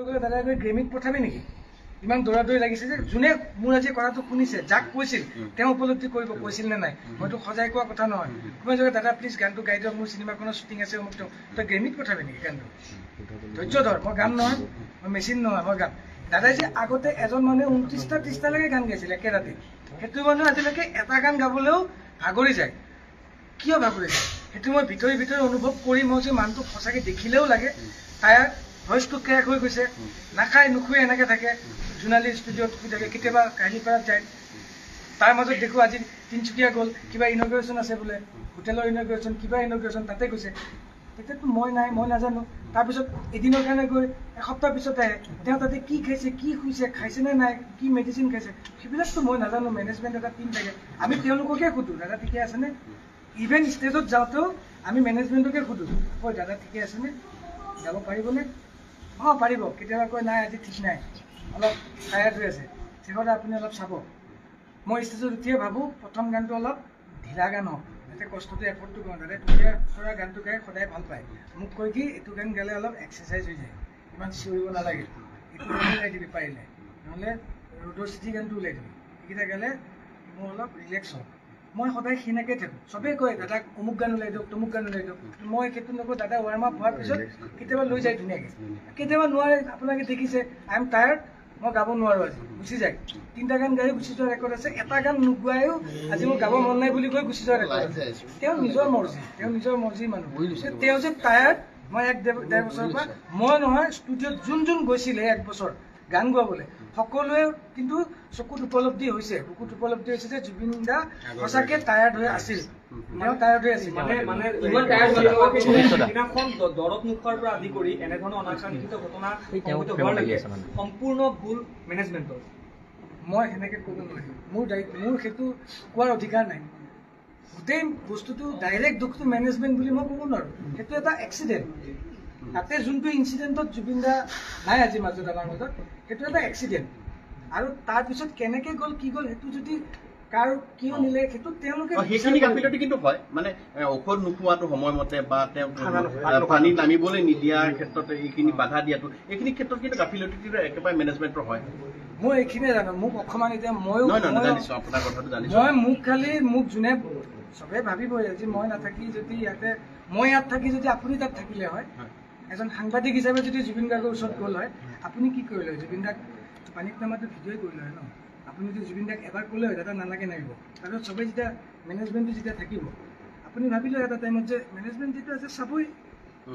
গ'লে দাদাই গৈ গ্ৰেমিক পঠাবি নেকি ইমান দৌৰা-দৌৰি লাগিছে যে যোনে মোৰ আজি কথাটো শুনিছে যাক কৈছিল তেওঁ উপলব্ধি কৰিব কৈছিল নে নাই মইতো সজাই কোৱা কথা নহয় কোনোবা জেগাত দাদা প্লিজ গানটো গাই দিয়ক মোৰ চিনেমাখনৰ শ্বুটিং আছে মোক তই গ্ৰেমিক পঠাবি নেকি গানটো ধৈৰ্য ধৰ মই গান নহয় মই মেচিন নহয় মই গান দাদাই যে আগতে এজন মানুহে 29টা 30টালৈকে গান গাইছিল একে ৰাতি সেইটো মানুহ আজিলৈকে এটা গান গাবলৈও ভাগৰি যায় কিয় ভাগৰি যায় সেইটো মই ভিতৰি ভিতৰি অনুভৱ কৰি মই যে মানুহটোক সঁচাকৈ দেখিলেও লাগে তাইৰ ভইচটো ক্ৰেক হৈ গৈছে নাখায় নুখুৱে এনেকৈ থাকে জোনালী ষ্টুডিঅ'ত শুই থাকে কেতিয়াবা কাহিলীপাৰাত যায় তাৰ মাজত দেখোঁ আজি তিনিচুকীয়া গ'ল কিবা ইনগ্ৰেশ্যন আছে বোলে হোটেলৰ ইনগ্ৰেশ্যন কিবা ইনগ্ৰেশ্যন তাতে গৈছে তেতিয়াতো মই নাই মই নাজানো তাৰপিছত এদিনৰ কাৰণে গৈ এসপ্তাহ পিছত আহে তেওঁ তাতে কি খাইছে কি শুইছে খাইছেনে নাই কি মেডিচিন খাইছে সেইবিলাকতো মই নাজানো মেনেজমেণ্ট এটা টিম থাকে আমি তেওঁলোককে সোধোঁ দাদা ঠিকে আছেনে ইভেন ষ্টেজত যাওঁতেও আমি মেনেজমেণ্টকে সোধোঁ ঐ দাদা ঠিকে আছেনে যাব পাৰিবনে অঁ পাৰিব কেতিয়াবা কয় নাই আজি ঠিক নাই অলপ টায়াৰ্ড হৈ আছে সেইকাৰণে আপুনি অলপ চাব মই ষ্টেজত উঠিয়ে ভাবোঁ প্ৰথম গানটো অলপ ঢিলা গান হওক যাতে কষ্টটো এফৰ্টটো কৰোঁ দাদা তেতিয়া ধৰা গানটো গাই সদায় ভাল পায় মোক কয় কি এইটো গান গালে অলপ এক্সাৰচাইজ হৈ যায় ইমান চিঞৰিব নালাগে এইটো গান ওলাই দিবি পাৰিলে নহ'লে ৰ'দৰ চিঠি গানটো ওলাই দিবি এইকেইটা গালে মোৰ অলপ ৰিলেক্স হওক মই সদায় সেনেকৈ থাকোঁ চবেই কয় দাদাক অমুক গান ওলাই দিয়ক তমুক গান ওলাই দিয়ক মই সেইটো নকৰোঁ দাদা ৱাৰ্ম আপ হোৱাৰ পিছত কেতিয়াবা লৈ যায় ধুনীয়াকৈ কেতিয়াবা নোৱাৰে আপোনালোকে দেখিছে আই এম টায়াৰ্ড মই গাব নোৱাৰোঁ আজি গুচি যায় 3টা গান গাই গুচি যোৱা ৰেকৰ্ড আছে এটা গান নোগোৱায়ো আজি মোৰ গাব মন নাই বুলি কৈ গুচি যোৱা ৰেকৰ্ড আছে তেওঁ নিজৰ মৰ্জি মানুহ তেওঁ যে টায়াৰ্ড মই 1-1.5 বছৰৰ পৰা মই নহয় ষ্টুডিঅ'ত যোন গৈছিলে 1 বছৰ গান গোৱাবলৈ সকলোৱে কিন্তু চকুত উপলব্ধি হৈছে যে জুবিন দা সঁচাকৈ টায়াৰ্ড হৈ আছিল তেওঁ টায়াৰ্ড হৈ আছিল মানে ইমান টায়াৰ্ড দৰৱ মুখৰ পৰা আদি কৰি এনেধৰণৰ অনাকাংক্ষিত ঘটনা সম্পূৰ্ণ ভুল মেনেজমেণ্টৰ মই সেনেকৈ ক'ব নোৱাৰিম মোৰ সেইটো কোৱাৰ অধিকাৰ নাই গোটেই বস্তুটো ডাইৰেক্ট দুখটো মেনেজমেণ্ট বুলি মই ক'ব নোৱাৰোঁ সেইটো এটা এক্সিডেণ্ট তাতে যোনটো ইনচিডেণ্টত জুবিন দা নাই আজি মাজত আমাৰ মাজত সেইটো এটা এক্সিডেণ্ট আৰু তাৰপিছত কেনেকৈ গ'ল কি গ'ল সেইটো যদি কাৰ কিয় নিলে সেইটো তেওঁলোকে সেইখিনি গাফিলতি কিন্তু হয় মানে ঔষধ নোখোৱাটো সময়মতে বা তেওঁ পানী নামিবলৈ নিদিয়াৰ ক্ষেত্ৰত এইখিনি বাধা দিয়াটো এইখিনি ক্ষেত্ৰত কিন্তু গাফিলতিটো একেবাৰে মেনেজমেণ্টৰ হয় মই এইখিনিয়ে জানো মোক অকণমান এতিয়া ময়ো জানিছোঁ আপোনাৰ কথাটো জানিছোঁ মোক যোনে চবেই ভাবিবই যে মই নাথাকি যদি মই ইয়াত থাকি যদি আপুনি তাত থাকিলে হয় এজন সাংবাদিক হিচাপে যদি জুবিন গাৰ্গৰ ওচৰত গ'ল হয় আপুনি কি কৰিলে হয় জুবিন দাক পানীত নামাটো ভিডিঅ'ই কৰিলে হয় ন আপুনি যদি জুবিন দাক এবাৰ ক'লে হয় দাদা নালাগে নামিব তাৰপিছত চবেই যেতিয়া মেনেজমেণ্টটো যেতিয়া থাকিব আপুনি ভাবিলে এটা টাইমত যে মেনেজমেণ্ট যিটো আছে চাবই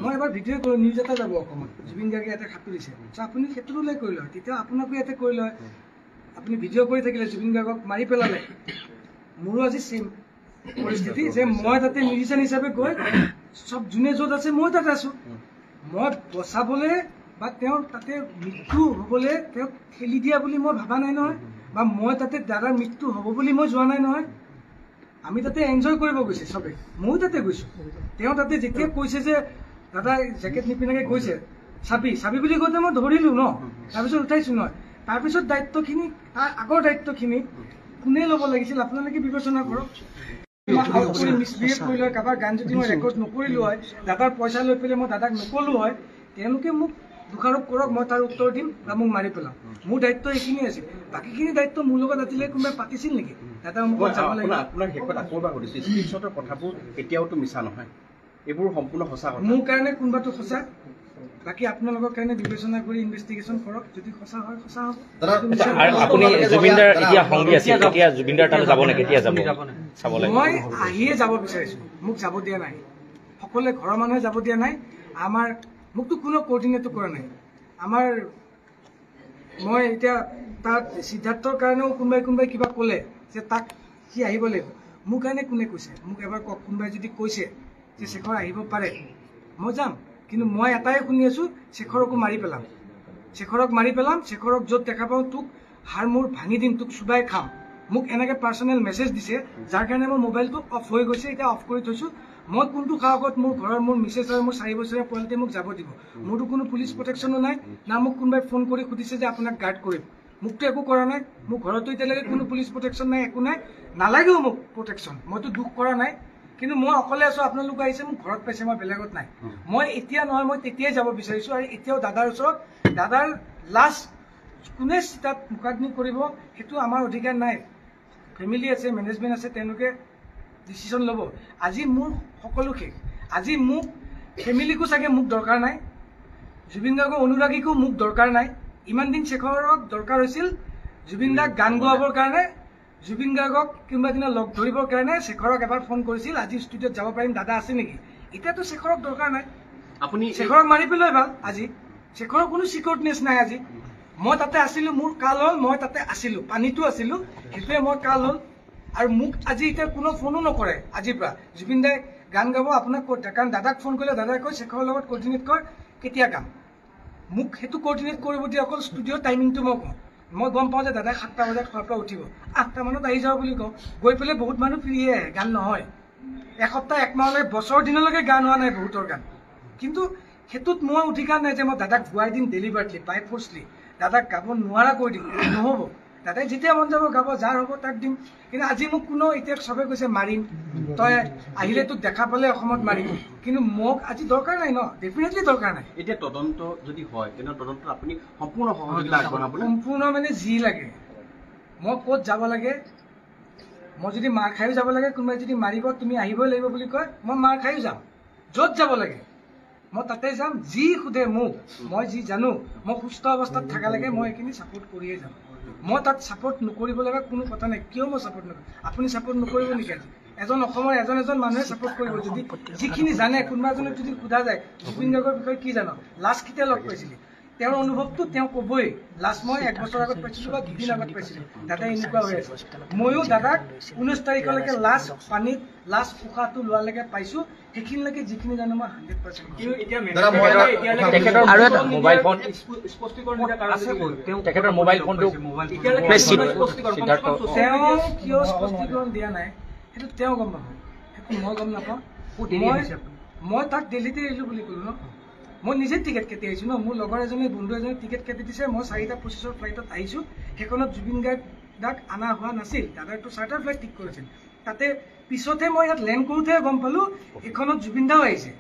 মই এবাৰ ভিডিঅ' কৰোঁ নিউজ এটা যাব অসমত জুবিন গাৰ্গে ইয়াতে সাঁতুৰিছে চ' আপুনি সেইটো ওলাই কৰিলে হয় তেতিয়া আপোনাকো ইয়াতে কৰিলে হয় আপুনি ভিডিঅ' কৰি থাকিলে জুবিন গাৰ্গক মাৰি পেলালে মোৰো আজি চেম পৰিস্থিতি যে মই তাতে মিউজিচিয়ান হিচাপে গৈ চব যোনে য'ত আছে মই তাতে আছোঁ মই বচাবলৈ বা তেওঁৰ তাতে মৃত্যু হ'বলৈ তেওঁক ঠেলি দিয়া বুলি মই ভবা নাই নহয় বা মই তাতে দাদাৰ মৃত্যু হ'ব বুলি মই যোৱা নাই নহয় আমি তাতে এনজয় কৰিব গৈছে চবেই ময়ো তাতে গৈছোঁ তেওঁ তাতে যেতিয়া কৈছে যে দাদা জেকেট নিপিন্ধাকৈ গৈছে চাবি বুলি কওঁতে মই ধৰিলোঁ ন তাৰপিছত উঠাইছোঁ নহয় তাৰপিছত দায়িত্বখিনি তাৰ আগৰ দায়িত্বখিনি কোনে ল'ব লাগিছিল আপোনালোকে বিবেচনা কৰক মিছবিহেভ কৰিলোঁ হয় কাৰোবাৰ গান যদি মই ৰেকৰ্ড নকৰিলোঁ হয় দাদাৰ পইচা লৈ পেলাই মই দাদাক নক'লোঁ হয় তেওঁলোকে মোক দোষাৰোপ কৰক মই তাৰ উত্তৰ দিম বা মোক মাৰি পেলাম মোৰ দায়িত্ব এইখিনি আছিল বাকীখিনি দায়িত্ব মোৰ লগত আছিলে কোনোবাই পাতিছিল নেকি দাদা মোক যাব লাগিব আপোনাৰ শেষত আকৌ এবাৰ সুধিছোঁ স্ক্ৰীনশ্বটৰ কথাবোৰ এতিয়াওতো মিছা নহয় এইবোৰ সম্পূৰ্ণ সঁচা কথা মোৰ কাৰণে কোনোবাটো সঁচা বাকী আপোনালোকৰ কাৰণে বিবেচনা কৰি ইনভেষ্টিগেশ্যন কৰক যদি সঁচা হয় সঁচা হ'ব আপুনি জুবিনদাৰ এতিয়া সংগী আছিল এতিয়া জুবিনদাৰ তালৈ যাব নে কেতিয়া যাব চাবলৈ মই আহিয়ে যাব বিচাৰিছোঁ মোক যাব দিয়া নাই সকলোৱে ঘৰৰ মানুহে যাব দিয়া নাই আমাৰ মোকতো কোনো কোঅৰ্ডিনেটো কৰা নাই মই এতিয়া তাত সিদ্ধাৰ্থৰ কাৰণেও কোনোবাই কিবা ক'লে যে তাক সি আহিব লাগিব মোৰ কাৰণে কোনে কৈছে মোক এবাৰ কওক কোনোবাই যদি কৈছে যে শেখৰ আহিব পাৰে মই যাম কিন্তু মই এটাই শুনি আছোঁ শেখৰকো মাৰি পেলাম শেখৰক য'ত দেখা পাওঁ তোক হাৰ মূৰ ভাঙি দিম তোক চুবাই খাম মোক এনেকৈ পাৰ্চনেল মেছেজ দিছে যাৰ কাৰণে মোৰ মোবাইলটো অফ হৈ গৈছে এতিয়া অফ কৰি থৈছোঁ মই কোনটো সাহসত মোৰ ঘৰৰ মোৰ মিছেছ আৰু মোৰ 4 বছৰীয়া পোৱালিটোৱে মোক যাব দিব মোৰতো কোনো পুলিচ প্ৰটেকশ্যনো নাই না মোক কোনোবাই ফোন কৰি সুধিছে যে আপোনাক গাৰ্ড কৰিম মোকতো একো কৰা নাই মোৰ ঘৰতো এতিয়ালৈকে কোনো পুলিচ প্ৰটেকশ্যন নাই একো নাই নালাগেও মোক প্ৰটেকশ্যন মইতো দুখ কৰা নাই কিন্তু মই অকলে আছো, আপোনালোক আহিছে, মোক ঘৰত পাইছে, মই বেলেগত নাই। মই এতিয়া নহয়, মই তেতিয়াই যাব বিচাৰিছো। আৰু এতিয়াও দাদাৰ ওচৰত, দাদাৰ লাষ্ট কোনে চিতাত মোকাগ্নি কৰিব সেইটো আমাৰ অধিকাৰ নাই। ফেমিলি আছে, মেনেজমেণ্ট আছে, তেওঁলোকে ডিচিশ্যন ল'ব। আজি মোৰ সকলো শেষ। আজি মোক ফেমিলিকো চাগে মোক দৰকাৰ নাই, জুবিন গাৰ্গৰ অনুৰাগীকো মোক দৰকাৰ নাই। ইমান দিন শেখৰক দৰকাৰ হৈছিল জুবিন দাক গান গোৱাবৰ কাৰণে, জুবিন গাৰ্গক কোনোবা দিনা লগ ধৰিবৰ কাৰণে শেখৰক এবাৰ ফোন কৰিছিল, আজি ষ্টুডিঅ'ত যাব পাৰিম, দাদা আছে নেকি? এতিয়াতো শেখৰক দৰকাৰ নাই, আপুনি শেখৰক মাৰি পেলোৱাই ভাল। আজি শেখৰৰ কোনো চিকিউৰিটিনেছ নাই। আজি মই তাতে আছিলো, মোৰ কাল হ'ল, মই তাতে আছিলো, পানীতো আছিলো, সেইটোৱে মোৰ কাল হ'ল। আৰু মোক আজি এতিয়া কোনো ফোনো নকৰে আজিৰ পৰা, জুবিন দাই গান গাব আপোনাক ক'ত, কাৰণ দাদাক ফোন কৰিলে দাদাই কয় শেখৰৰ লগত কৰ্ডিনেট কৰ, কেতিয়া গাম। মোক সেইটো কৰ্ডিনেট কৰিব দিয়ে, অকল ষ্টুডিঅ'ৰ টাইমিংটো মই কওঁ। মই গম পাওঁ যে দাদাই 7টা বজাত খোৱাৰ পৰা উঠিব, 8টা মানত আহি যাব বুলি কওঁ। গৈ পেলাই বহুত মানুহ ফ্ৰীয়ে আহে, গান নহয়। এসপ্তাহ একমাহলৈ বছৰ দিনলৈকে গান হোৱা নাই বহুতৰ গান। কিন্তু সেইটোত মোৰ অধিকাৰ নাই যে মই দাদাক গোৱাই দিম ডেলিভাৰ্টলি, বাই ফৰ্চলি, দাদাক গাব নোৱাৰা কৰি দিম, নহ'ব। দাদাই যেতিয়া মন যাব গাব, যাৰ হ'ব তাক দিম। কিন্তু আজি মোক কোনো এতিয়া চবে কৈছে মাৰিম, তই আহিলে তোক দেখা পালে অসমত মাৰিম, কিন্তু মোক আজি দৰকাৰ নাই ন, ডেফিনেটলি দৰকাৰ নাই। এতিয়া তদন্ত যদি হয় তেনে তদন্তত আপুনি সম্পূৰ্ণ সহযোগিতা আগবঢ়াব। সম্পূৰ্ণ মানে যি লাগে, মই ক'ত যাব লাগে, মই যদি মাৰ খায়ো যাব লাগে, কোনোবাই যদি মাৰিব তুমি আহিবই লাগিব বুলি কয়, মই মাৰ খায়ো যাম। য'ত যাব লাগে মই তাতে যাম। যি সোধে মোক, মই যি জানো, মই সুস্থ অৱস্থাত থকা লাগে মই এইখিনি ছাপোৰ্ট কৰিয়ে যাম। মই তাত ছাপোৰ্ট নকৰিব লগা কোনো কথা নাই। কিয় মই ছাপোৰ্ট নকৰিম? আপুনি ছাপোৰ্ট নকৰিব নেকি? আজি এজন অসমৰ এজন মানুহে ছাপোৰ্ট কৰিব যদি যিখিনি জানে। কোনোবা এজনক যদি সোধা যায় জুবিন গাৰ্গৰ বিষয়ে কি জানো, লাষ্ট কেতিয়া লগ পাইছিলি, তেওঁৰ অনুভৱটো তেওঁ ক'বই। লাষ্ট মই 1 বছৰ আগত পাইছিলো বা 2 দিন আগত পাইছিলো, দাদাই এনেকুৱা হৈ আছে। ময়ো দাদাক 19 তাৰিখলৈকে লাষ্ট পানীত লাষ্ট উশাহটো লোৱালৈকে পাইছো। সেইখিনিলৈকে যিখিনি জানো মই 100%। আৰু এটা মোবাইল ফোন, তেখেতৰ মোবাইল ফোনটো তেওঁ কিয় স্পষ্টীকৰণ দিয়া নাই সেইটো তেওঁ গম পাব, সেইটো মই গম নাপাওঁ। মই তাক দিল্লীতে আহিলো বুলি ক'লো ন, মই নিজে টিকেট কাটি আহিছো ন। মোৰ লগৰ এজনে, বন্ধু এজনে টিকেট কাটি দিছে, মই 4:25 ফ্লাইটত আহিছো। সেইখনত জুবিন গাৰ্গক অনা হোৱা নাছিল, দাদাৰটো চাৰ্টাৰ ফ্লাইট ঠিক কৰিছিল। তাতে পিছতহে মই ইয়াত লেণ্ড কৰোঁতেহে গম পালো এইখনত জুবিন দাও আহিছে।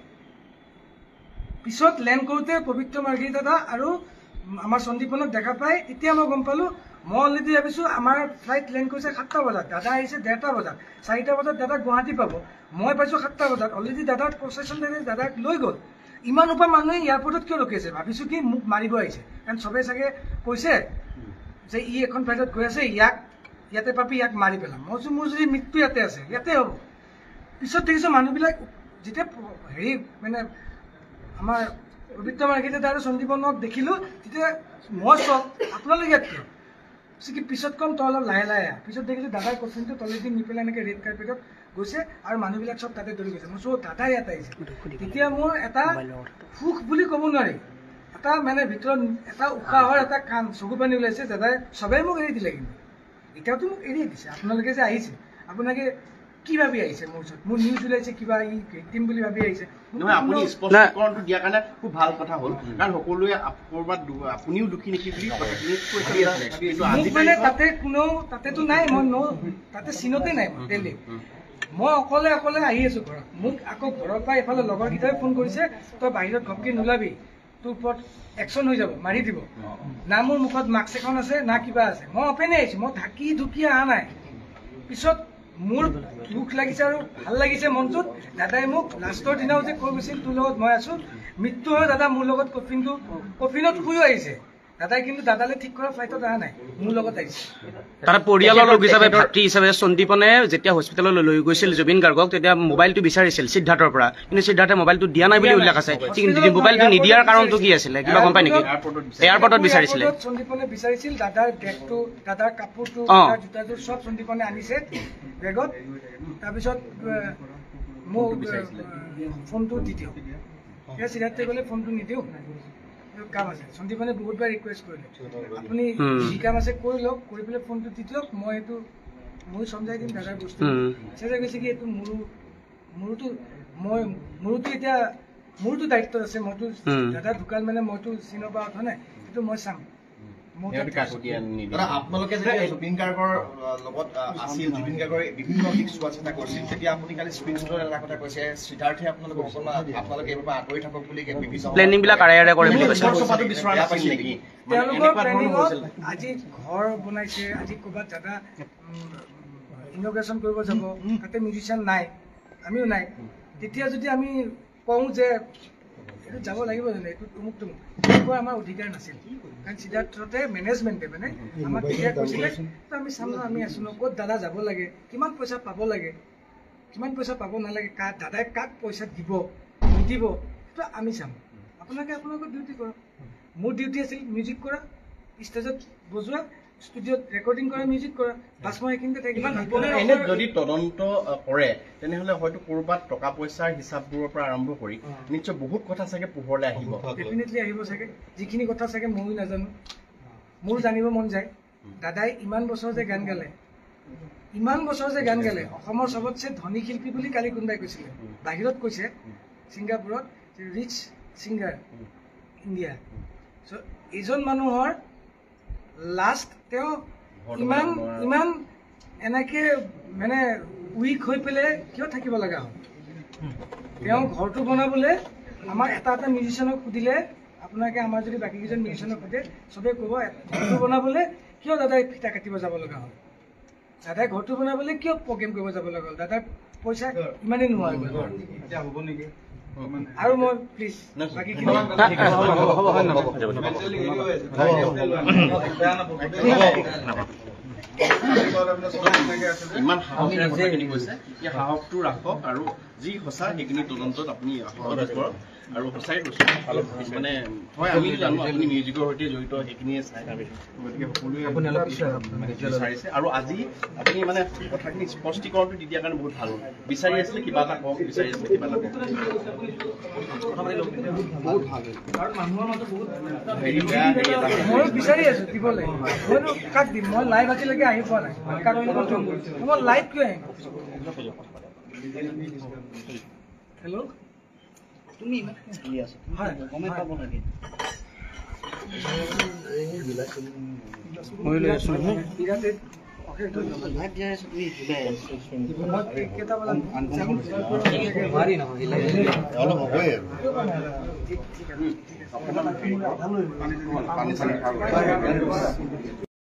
পিছত লেণ্ড কৰোঁতে পবিত্ৰ মাৰ্ঘী দাদা আৰু আমাৰ সন্দীপনক দেখা পাই এতিয়া মই গম পালো। মই অলৰেডি ভাবিছো আমাৰ ফ্লাইট লেণ্ড কৰিছে 7টা বজাত, দাদা আহিছে 1:30 বজাত, 4টা বজাত দাদা গুৱাহাটী পাব। মই পাইছো 7টা বজাত, অলৰেডি দাদাৰ প্ৰচেছন দাদাক লৈ গ'ল। ইমান সোপা মানুহে এয়াৰপৰ্টত কিয় ৰখি আছে? ভাবিছো কি মোক মাৰিব আহিছে, কাৰণ চবে চাগে কৈছে যে ই এখন ফ্লাইটত গৈ আছে, ইয়াতে পাবি, ইয়াক মাৰি পেলাম। মই কৈছো মোৰ যদি মৃত্যু ইয়াতে আছে, ইয়াতে হ'ব। পিছত দেখিছো মানুহবিলাক যেতিয়া হেৰি মানে আমাৰ পবিত্ৰ মাৰ্ঘী দাদা আৰু সন্দীপনক দেখিলো, তেতিয়া মই চব আপোনালোকে ইয়াত কিয় কি পিছত কম, তই অলপ লাহে লাহে আহ। পিছত দেখিলো দাদাৰ কফিনটো তলেদি নি পেলাই এনেকৈ ৰেড কাৰ্পেটত গৈছে আৰু মানুহবিলাক চব তাতে দৌৰি গৈছে। মই চব দাদা ইয়াত আহিছে। তেতিয়া মোৰ এটা সুখ বুলি ক'ব নোৱাৰি, এটা মানে ভিতৰত এটা উশাহৰ এটা কাণ, চকু পানী ওলাইছে। দাদাই চবেই মোক এৰি দিলে, কিন্তু এতিয়াতো মোক এৰিয়ে দিছে। আপোনালোকে যে আহিছে, আপোনালোকে কি ভাবি আহিছে? মোৰ ওচৰত মোৰ নিউজ ওলাইছে কিবা ই ভিক্টিম বুলি ভাবি আহিছে। নহয়, আপুনি স্পষ্টীকৰণটো দিয়াৰ কাৰণে খুব ভাল কথা হ'ল, কাৰণ সকলোৱে ক'ৰবাত আপুনিও দুখী নেকি বুলি মোক মানে তাতে কোনেও তাতেতো নাই, মই তাতে চিনতে নাই। মই দিল্লী মই অকলে আহি আছো ঘৰত। মোক আকৌ ঘৰৰ পৰা এইফালে লগৰকেইটাই ফোন কৰিছে, তই বাহিৰত ঘপকে নোলাবি, তোৰ ওপৰত একশ্যন হৈ যাব, মাৰি দিব। না মোৰ মুখত মাস্ক এখন আছে, না কিবা আছে। মই অপেনে আহিছো, মই ঢুকি অহা নাই। পিছত মোৰ দুখ লাগিছে আৰু ভাল লাগিছে মনটোত। দাদাই মোক লাষ্টৰ দিনাও যে কৈ গৈছিল তোৰ লগত মই আছো, মৃত্যু হয় দাদা মোৰ লগত কফিনত শুইও আহিছে দাদাই, কিন্তু দাদালে ঠিক কৰা ফ্লাইটত অহা নাই, মোৰ লগত আহিছে। তাৰ পৰিয়ালৰ লোক হিচাপে, ভাতৃ হিচাপে সন্দীপনে যেতিয়া হস্পিটেললৈ লৈ গৈছিল জুবিন গাৰ্গক, তেতিয়া মোবাইলটো বিচাৰিছিল সিদ্ধাৰ্থৰ পৰা, কিন্তু সিদ্ধাৰ্থে মোবাইলটো দিয়া নাই বুলি উল্লেখ আছে। মোবাইলটো নিদিয়াৰ কাৰণটো কি আছিলে, কিবা গম পাই নেকি? এয়াৰপৰ্টত বিচাৰিছিলে। সন্দীপনে বিচাৰিছিল দাদাৰ বেগটো, দাদাৰ কাপোৰটো, জোতাযোৰ চব সন্দীপনে আনিছে বেগত। তাৰপিছত মোক ফোনটো দি দিয়ক, এতিয়া সিদ্ধাৰ্থে ক'লে ফোনটো নিদিওঁ, কাম আছে। সন্দীপনে বহুতবাৰ ৰিকুৱেষ্ট কৰিলে, আপুনি যি কাম আছে কৰি লওক, কৰি পেলাই ফোনটো দি দিয়ক, মই এইটো মই চমজাই দিম দাদাৰ বস্তু। চেষ্টা কৈছে কি এইটো মোৰোতো এতিয়া মোৰতো দায়িত্ব আছে। মইতো দাদা ঢুকাল মানে মইতো চিনৰ পৰা অহা নাই, সেইটো মই চাম। মোৰ সিহঁতে তাত কাকতি আনি নিদিয়ে দাদা আপোনালোকে যেতিয়া জুবিন গাৰ্গৰ লগত আছিল, জুবিন গাৰ্গৰ বিভিন্ন দিশ চোৱা চিতা কৰিছিল, তেতিয়া আপুনি কালি স্ক্ৰীনশ্বটত এটা কথা কৈছে, সিদ্ধাৰ্থে আপোনালোকক আপোনালোকে এইবাৰ আঁতৰি থাকক বুলি বিভিন্ন প্লেনিং বিলাক আৰে কৰে বুলি কৈছে। চপাটো বিচৰা নাছিল নেকি? মানে তেওঁলোকৰ এনেকুৱা ধৰণৰ প্লেনিঙত হৈছিল। আজি ঘৰ বনাইছে, আজি ক'ৰবাত দাদা ইনগ্ৰেশ্যন কৰিব যাব, তাতে মিউজিচিয়ান নাই, আমিও নাই। তেতিয়া যদি আমি কওঁ যে এইটো যাব লাগিব জানো, এইটো তুমুক তেনেকুৱা আমাৰ অধিকাৰ নাছিল। কাৰণ সিদ্ধাৰ্থতে মেনেজমেণ্টে মানে আমাক তেতিয়া কৈছিলে আমি চাম ন, আমি আছো ন, ক'ত দাদা যাব লাগে, কিমান পইচা পাব লাগে, কিমান পইচা পাব নালাগে, দাদাই কাক পইচা দিব নিদিব, সেইটো আমি চাম। আপোনালোকৰ ডিউটি কৰক। মোৰ ডিউটি আছিল মিউজিক কৰা, ষ্টেজত বজোৱা, ষ্টুডিঅ'ত ৰেকৰ্ডিং কৰা, মিউজিক কৰা, বাছ মই এইখিনিতে থাকিম। এনে যদি তদন্ত কৰে তেনেহলে হয়তো ক'ৰবাত টকা পইচাৰ হিচাপবোৰৰ পৰা আৰম্ভ কৰি নিশ্চয় বহুত কথা চাগে পোহৰলৈ আহিব। ডেফিনেটলি আহিব চাগে, যিখিনি কথা চাগে ময়ো নাজানো, মোৰ জানিব মন যায়। দাদাই ইমান বছৰ যে গান গালে, অসমৰ চবতছে ধনী শিল্পী বুলি কালি কোনোবাই কৈছিলে, বাহিৰত কৈছে ছিংগাপুৰত, ৰিচ ছিংগাৰ ইণ্ডিয়া। চ' এইজন মানুহৰ লাষ্ট তেওঁ ইমান এনেকে মানে উইক হৈ পেলাই কিয় থাকিব লগা হ'ল? তেওঁ ঘৰটো বনাবলৈ আমাৰ এটা মিউজিচিয়ানক সুধিলে, আপোনালোকে আমাৰ যদি বাকী কেইজন মিউজিচিয়ানক সোধে চবেই ক'ব ঘৰটো বনাবলৈ কিয় দাদাই ফিটা কাটিব যাব লগা হ'ল, দাদাই ঘৰটো বনাবলৈ কিয় প্ৰগ্ৰেম কৰিব যাব লগা হ'ল, দাদাৰ পইচা ইমানেই নোহোৱা হৈ গ'ল। আৰু মই প্লিজ বাকীখিনি ইমান সাহসেৰে কথাখিনি কৈছে, এই সাহসটো ৰাখক আৰু যি সঁচা সেইখিনি তদন্তত আপুনি সহযোগ কৰক। আৰু সঁচাই কৈছো মানে হয় আমি জানো আপুনি মিউজিকৰ সৈতে জড়িত, সেইখিনিয়ে চাই, গতিকে সকলোৱে বিচাৰিছে। আৰু আজি আপুনি মানে কথাখিনি স্পষ্টীকৰণটো দি দিয়াৰ কাৰণে বহুত ভাল হ'ল। বিচাৰি আছিলে কিবা এটা কওক, বিচাৰি আছিলে কিবা এটা কওক, হেৰি বেয়া হেৰি এটা মই বিচাৰি আছো দিবলৈ, মইতো কাক দিম? মই লাইভ আজিলৈকে আহি পোৱা নাই, কাক মই লাইভ কিয় আহিম? হেল্ল' তুমি হয় গমে পাব লাগে। মই লৈ আছো কেইটা বজাত অলপ হ'বই আৰু ঠিক আছে।